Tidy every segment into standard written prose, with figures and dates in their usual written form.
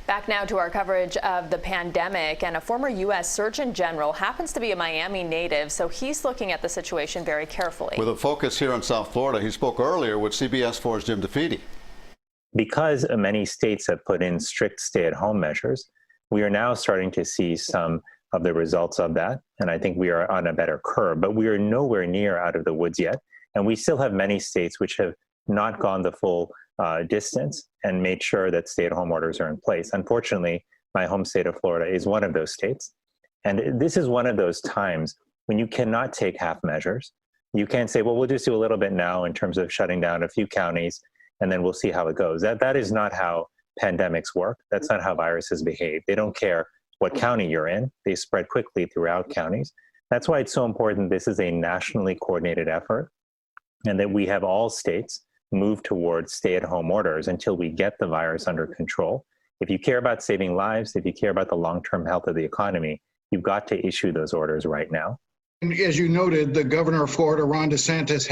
Back now to our coverage of the pandemic, and a former U.S. Surgeon General happens to be a Miami native, so he's looking at the situation very carefully. With a focus here on South Florida, he spoke earlier with CBS 4's Jim DeFede. Because many states have put in strict stay-at-home measures, we are now starting to see some of the results of that, and I think we are on a better curve, but we are nowhere near out of the woods yet, and we still have many states which have not gone the full distance and made sure that stay-at-home orders are in place. Unfortunately, my home state of Florida is one of those states, and this is one of those times when you cannot take half measures. You can't say, well, we'll just do a little bit now in terms of shutting down a few counties, and then we'll see how it goes. That is not how pandemics work. That's not how viruses behave. They don't care what county you're in. They spread quickly throughout counties. That's why it's so important this is a nationally coordinated effort, and that we have all states move towards stay-at-home orders until we get the virus under control. If you care about saving lives, if you care about the long-term health of the economy, you've got to issue those orders right now. And as you noted, the governor of Florida, Ron DeSantis,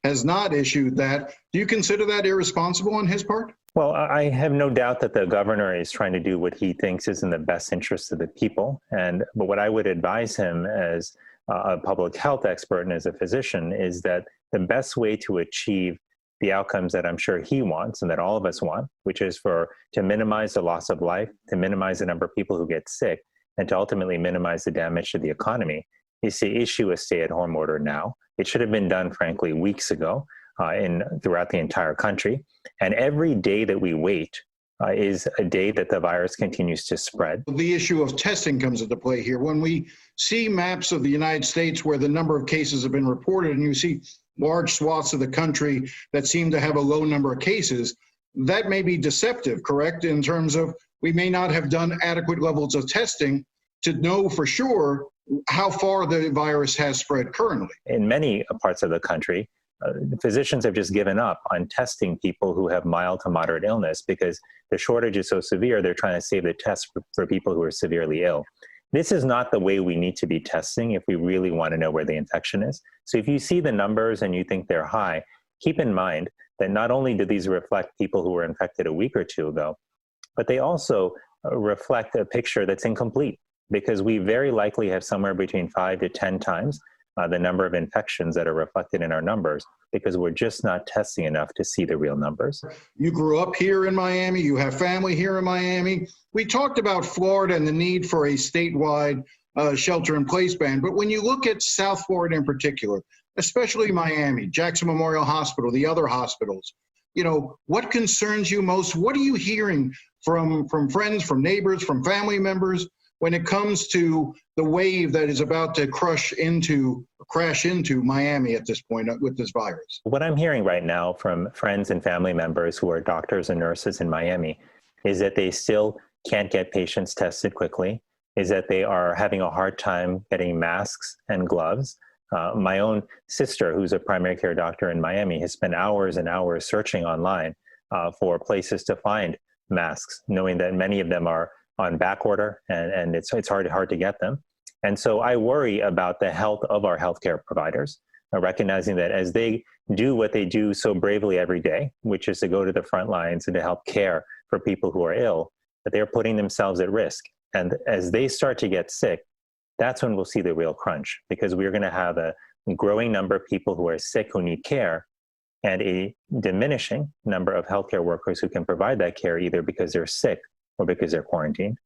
has not issued that. Do you consider that irresponsible on his part? Well, I have no doubt that the governor is trying to do what he thinks is in the best interest of the people. But what I would advise him as a public health expert and as a physician is that the best way to achieve the outcomes that I'm sure he wants and that all of us want, which is to minimize the loss of life, to minimize the number of people who get sick, and to ultimately minimize the damage to the economy, is to issue a stay-at-home order now. It should have been done, frankly, weeks ago throughout the entire country. And every day that we wait is a day that the virus continues to spread. The issue of testing comes into play here. When we see maps of the United States where the number of cases have been reported, and you see large swaths of the country that seem to have a low number of cases, that may be deceptive, correct? In terms of we may not have done adequate levels of testing to know for sure how far the virus has spread currently. In many parts of the country, physicians have just given up on testing people who have mild to moderate illness because the shortage is so severe, they're trying to save the tests for people who are severely ill. This is not the way we need to be testing if we really want to know where the infection is. So if you see the numbers and you think they're high, keep in mind that not only do these reflect people who were infected a week or two ago, but they also reflect a picture that's incomplete, because we very likely have somewhere between 5 to 10 times the number of infections that are reflected in our numbers, because we're just not testing enough to see the real numbers. You grew up here in Miami, you have family here in Miami. We talked about Florida and the need for a statewide shelter-in-place ban, but when you look at South Florida in particular, especially Miami, Jackson Memorial Hospital, the other hospitals, you know, what concerns you most? What are you hearing from friends, from neighbors, from family members when it comes to the wave that is about to crash into Miami at this point with this virus? What I'm hearing right now from friends and family members who are doctors and nurses in Miami is that they still can't get patients tested quickly, is that they are having a hard time getting masks and gloves. My own sister, who's a primary care doctor in Miami, has spent hours and hours searching online for places to find masks, knowing that many of them are on back order and it's hard to get them. And so I worry about the health of our healthcare providers, recognizing that as they do what they do so bravely every day, which is to go to the front lines and to help care for people who are ill, that they're putting themselves at risk. And as they start to get sick, that's when we'll see the real crunch, because we're going to have a growing number of people who are sick who need care and a diminishing number of healthcare workers who can provide that care either because they're sick or because they're quarantined.